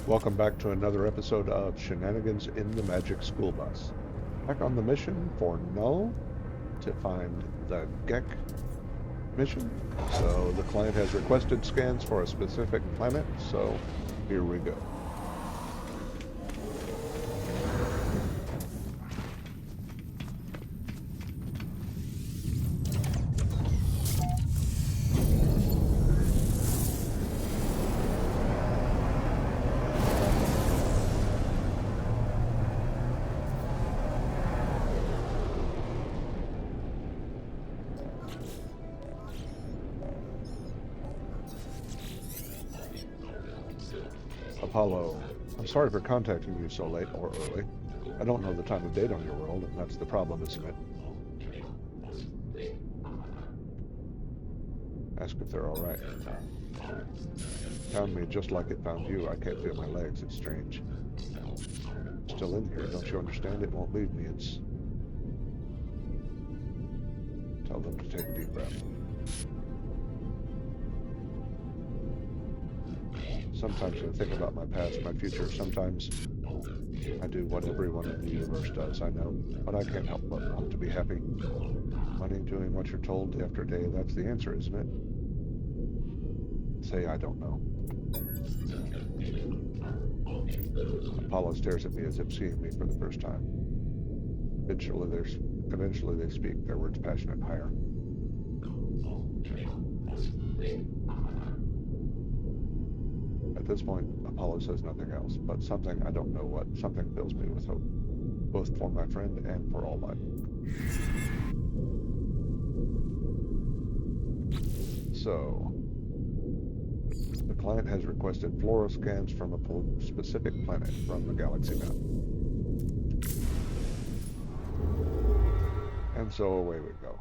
Welcome back to another episode of Shenanigans in the Magic School Bus. Back on the mission for Null to find the Gek mission. So the client has requested scans for a specific planet, so here we go. Apollo, I'm sorry for contacting you so late or early. I don't know the time of date on your world, and that's the problem, isn't it? Ask if they're all right. Found me just like it found you. I can't feel my legs. It's strange. Still in here. Don't you understand? It won't leave me. It's... Tell them to take a deep breath. Sometimes when I think about my past, my future, sometimes I do what everyone in the universe does, I know, but I can't help but want to be happy. Money, doing what you're told day after day, that's the answer, isn't it? Say, I don't know. Apollo stares at me as if seeing me for the first time. Eventually they speak, their words passionate and higher. At this point, Apollo says nothing else, but something, I don't know what, something fills me with hope, both for my friend and for all life. So, the client has requested fluoro scans from a specific planet from the galaxy map. And so away we go.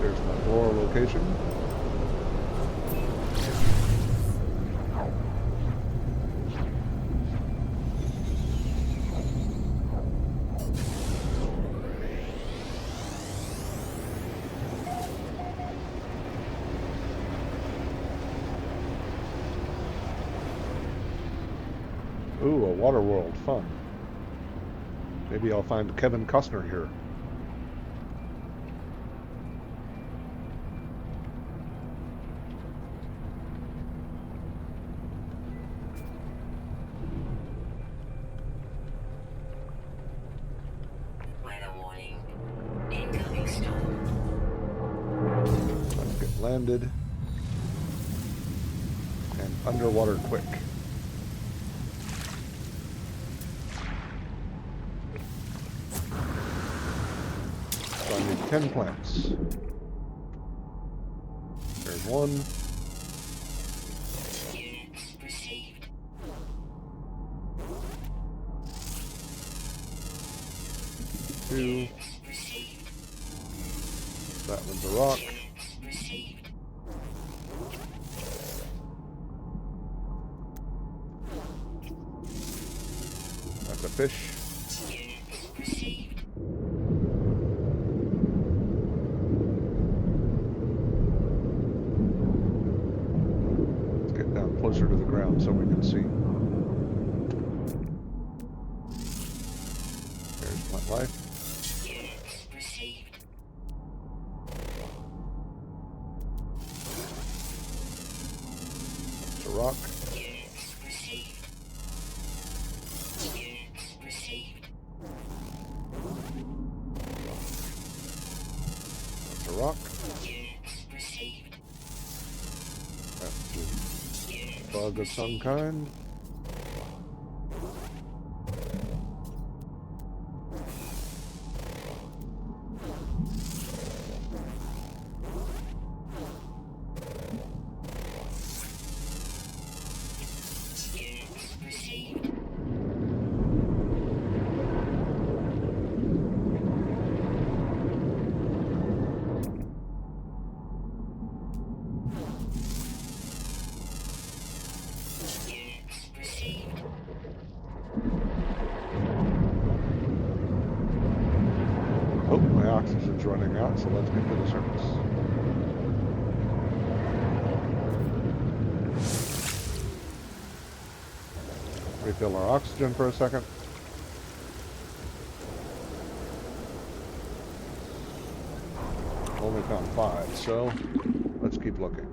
There's my floor location. Ooh, a water world. Fun. Maybe I'll find Kevin Costner here. Let's get landed and underwater quick. So I need 10 plants. There's one. Two. That one's a rock. That's a fish. Let's get down closer to the ground so we can see. There's plant life. It's a rock. That's a rock. That's a bug of some kind. oxygen's running out, so let's get to the surface. Refill our oxygen for a second. Only found 5, so let's keep looking.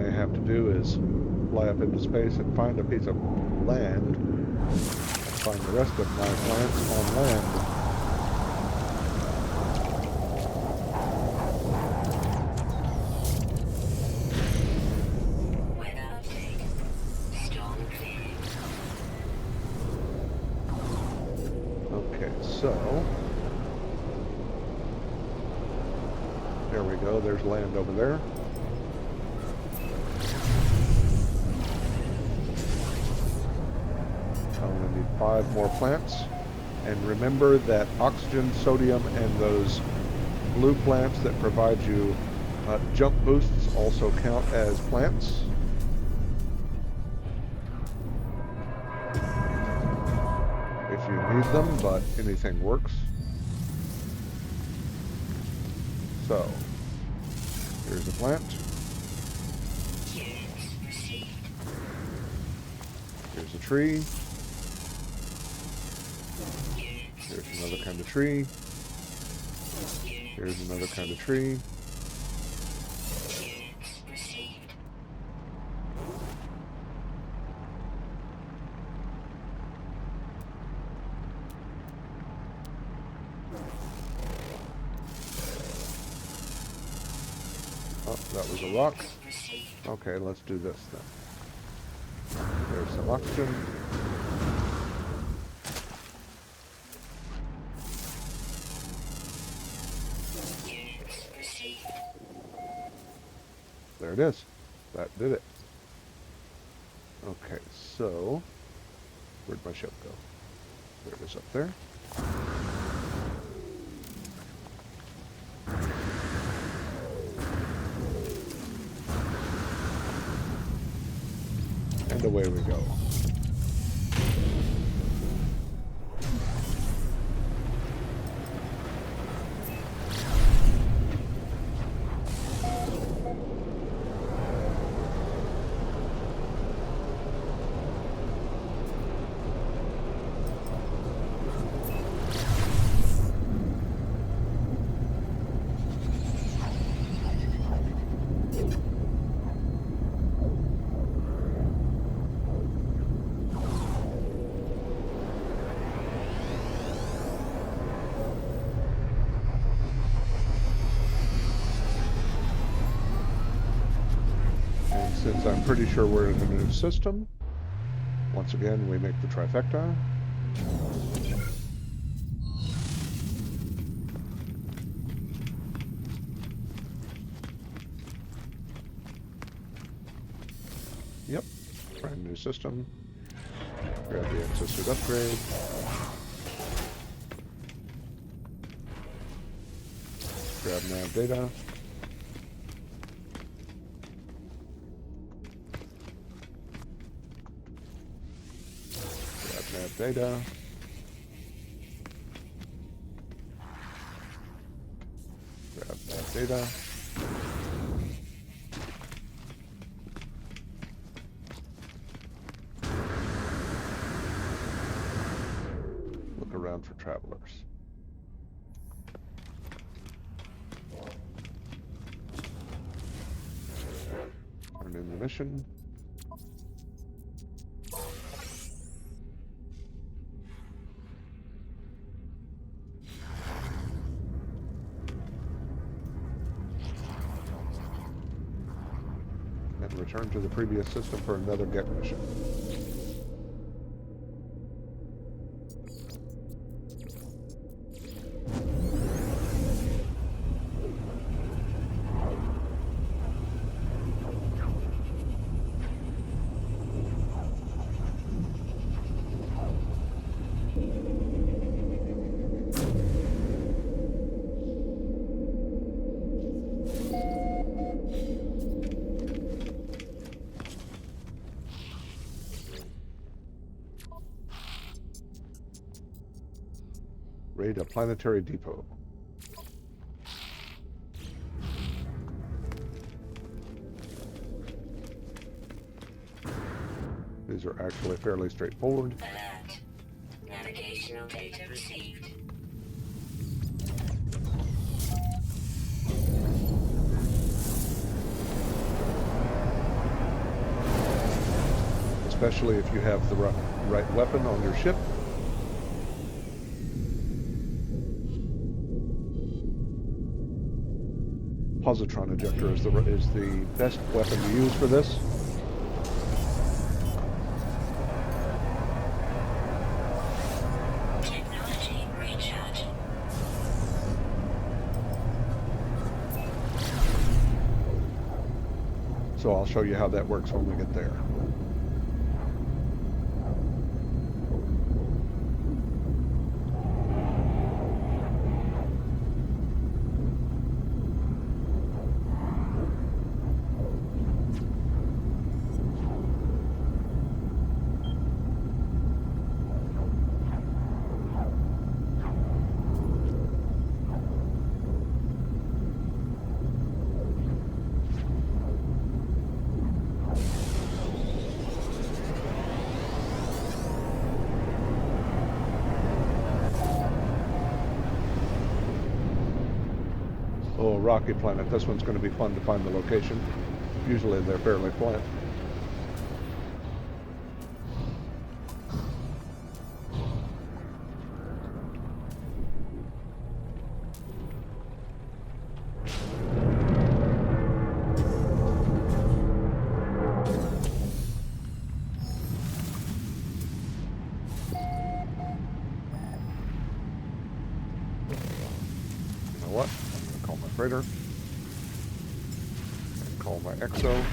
Have to do is fly up into space and find a piece of land and find the rest of my plants on land. Okay, so there we go, there's land over there. I'm going to need 5 more plants. And remember that oxygen, sodium, and those blue plants that provide you jump boosts also count as plants. If you need them, but anything works. So, here's a plant. Here's a tree. Here's another kind of tree. Here's another kind of tree. Oh, that was a rock. Okay, let's do this then. There's some oxygen. There it is. That did it. Okay, so where'd my ship go? There it is up there. And away we go. Since I'm pretty sure we're in a new system, once again we make the trifecta. Yep, brand new system. Grab the exosuit upgrade. Grab nav data. Data. Grab that data. Look around for travelers. Turn in the mission. and return to the previous system for another Gek mission. Raid a planetary depot. These are actually fairly straightforward. Alert. Navigational data received. Especially if you have the right weapon on your ship. Positron ejector is the best weapon to use for this. Technology recharge. So I'll show you how that works when we get there. Oh, rocky planet. This one's going to be fun to find the location. Usually they're fairly flat. You know what? Call my freighter and call my exo.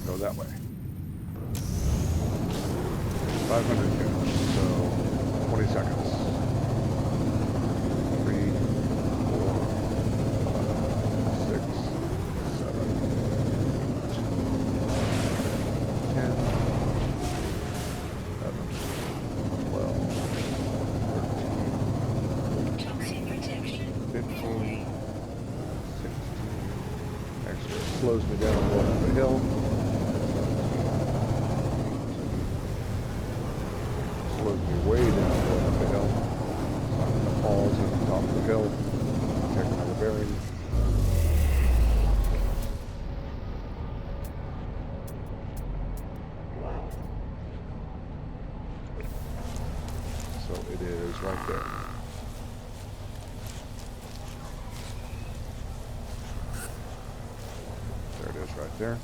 Go that way. 500 cash, so 20 seconds. 3, 4, 5, 6, 7, 10, 11, 12, 13, Toxic protection. 15, 16. Actually, it slows me down going up the hill. Slows me way down going up the hill. So I'm going to pause at the top of the hill, take another bearing. So it is right there. There it is right there.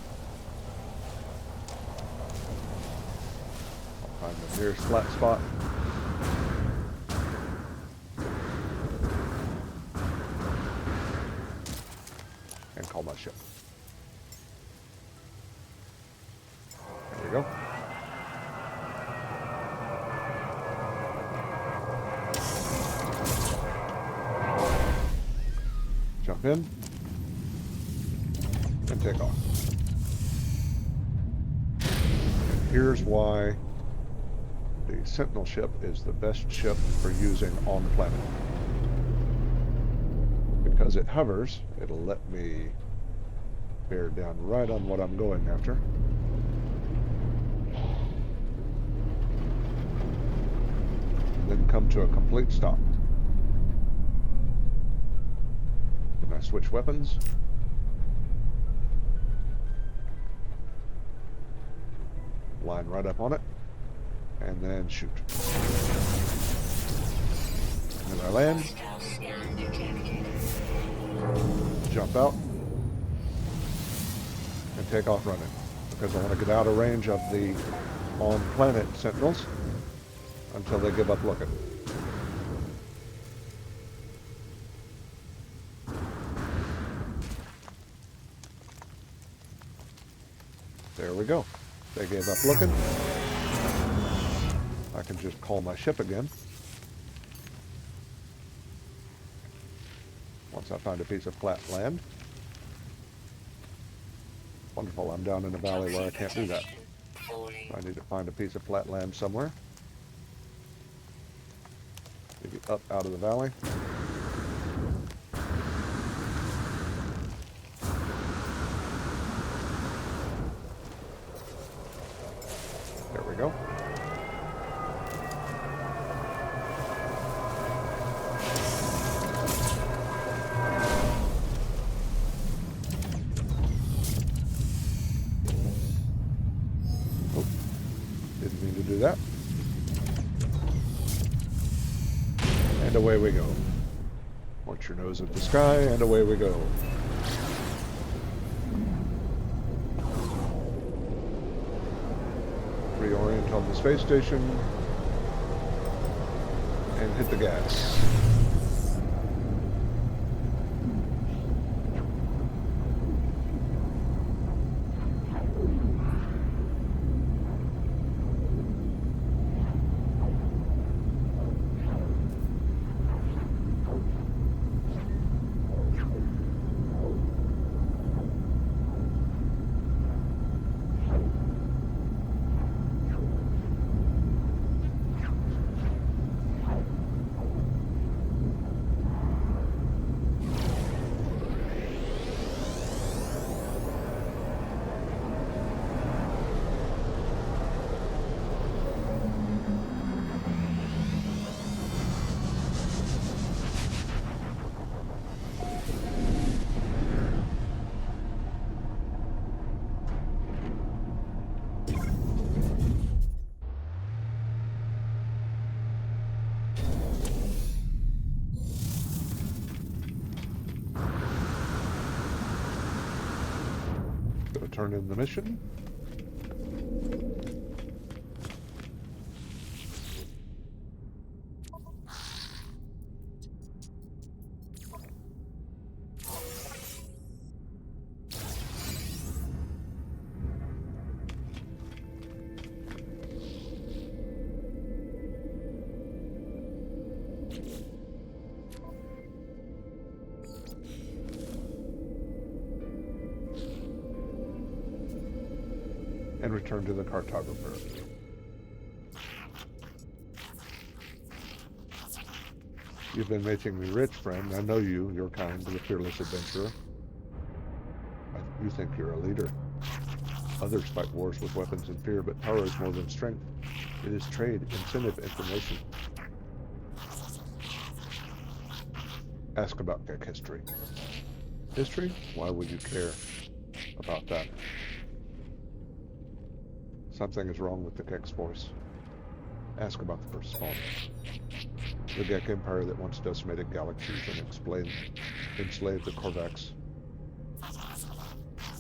I'll find the nearest flat spot. And call my ship. There we go. Jump in and take off. And here's why the Sentinel ship is the best ship for using on the planet. Because it hovers, it'll let me bear down right on what I'm going after. And then come to a complete stop. Then I switch weapons. line right up on it, and then shoot. And then I land, Hostile scan detected. jump out, and take off running, because I want to get out of range of the on-planet sentinels until they give up looking. There we go. They gave up looking. I can just call my ship again. Once I find a piece of flat land. Wonderful, I'm down in a valley where I can't do that. Falling. I need to find a piece of flat land somewhere. Maybe up out of the valley. There we go. Oh, didn't mean to do that. And away we go. Point your nose at the sky, and away we go. Reorient on the space station and hit the gas. Gonna turn in the mission. And return to the cartographer. You've been making me rich, friend. I know you, your kind, the fearless adventurer. You think you're a leader. Others fight wars with weapons and fear, but power is more than strength. It is trade, incentive, information. Ask about Gek history. History? Why would you care about that? Something is wrong with the Gek's force. Ask about the first spawn. The Gek Empire that once decimated galaxies and enslaved the Korvax.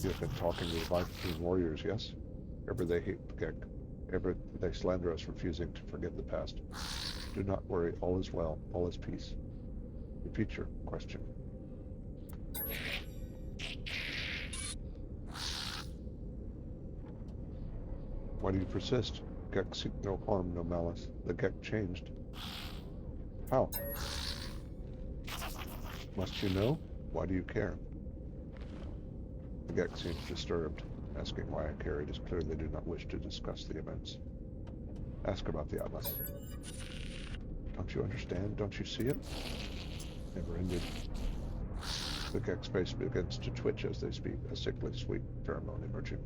You have been talking to the Viking warriors, yes? Ever they hate the Gek. Ever they slander us, refusing to forget the past. Do not worry, all is well, all is peace. Repeat your question. Why do you persist? Gek seek no harm, no malice. The Gek changed. How? Must you know? Why do you care? The Gek seems disturbed. Asking why I care, it is clear they do not wish to discuss the events. Ask about the Atlas. Don't you understand? Don't you see it? Never ended. The Gek's face begins to twitch as they speak, a sickly sweet pheromone emerging.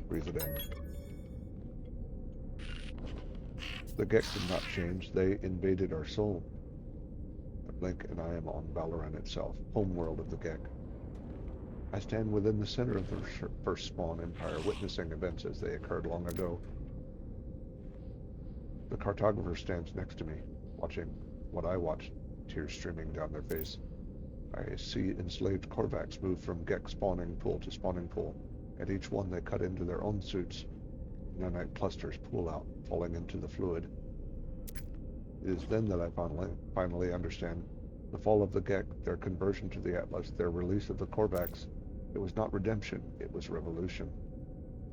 Breathe it in. The Gek did not change. They invaded our soul. Link and I am on Valoran itself, homeworld of the Gek. I stand within the center of the first Spawn Empire, witnessing events as they occurred long ago. The cartographer stands next to me, watching what I watch, tears streaming down their face. I see enslaved Korvax move from Gek spawning pool to spawning pool. At each one they cut into their own suits. Nanite clusters pool out, falling into the fluid. It is then that I finally understand the fall of the Gek, their conversion to the Atlas, their release of the Korvax. It was not redemption, it was revolution.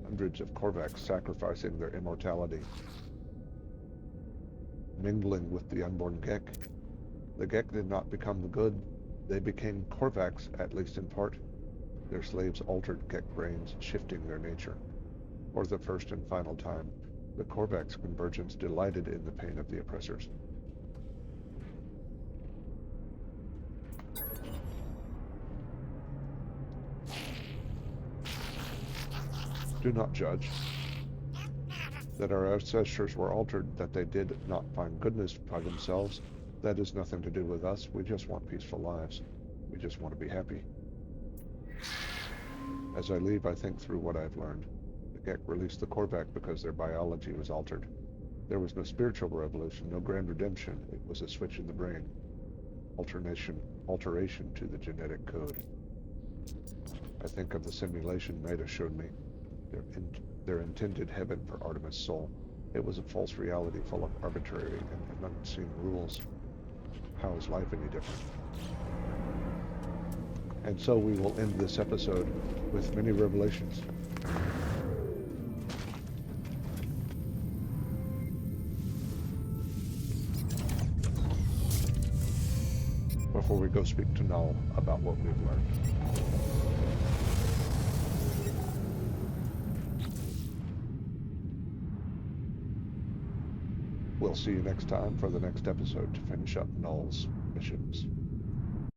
Hundreds of Korvax sacrificing their immortality. Mingling with the unborn Gek. The Gek did not become the good, they became Korvax, at least in part. Their slaves altered Gek brains, shifting their nature. For the first and final time, the Korvax convergence delighted in the pain of the oppressors. Do not judge. That our ancestors were altered, that they did not find goodness by themselves, that has nothing to do with us. We just want peaceful lives. We just want to be happy. As I leave, I think through what I've learned. The Gek released the Korvax because their biology was altered. There was no spiritual revolution, no grand redemption. It was a switch in the brain. Alteration to the genetic code. I think of the simulation Maida showed me. Their intended heaven for Artemis' soul. It was a false reality full of arbitrary and unseen rules. How is life any different? And so we will end this episode with many revelations. Before we go speak to Null about what we've learned. We'll see you next time for the next episode to finish up Null's missions.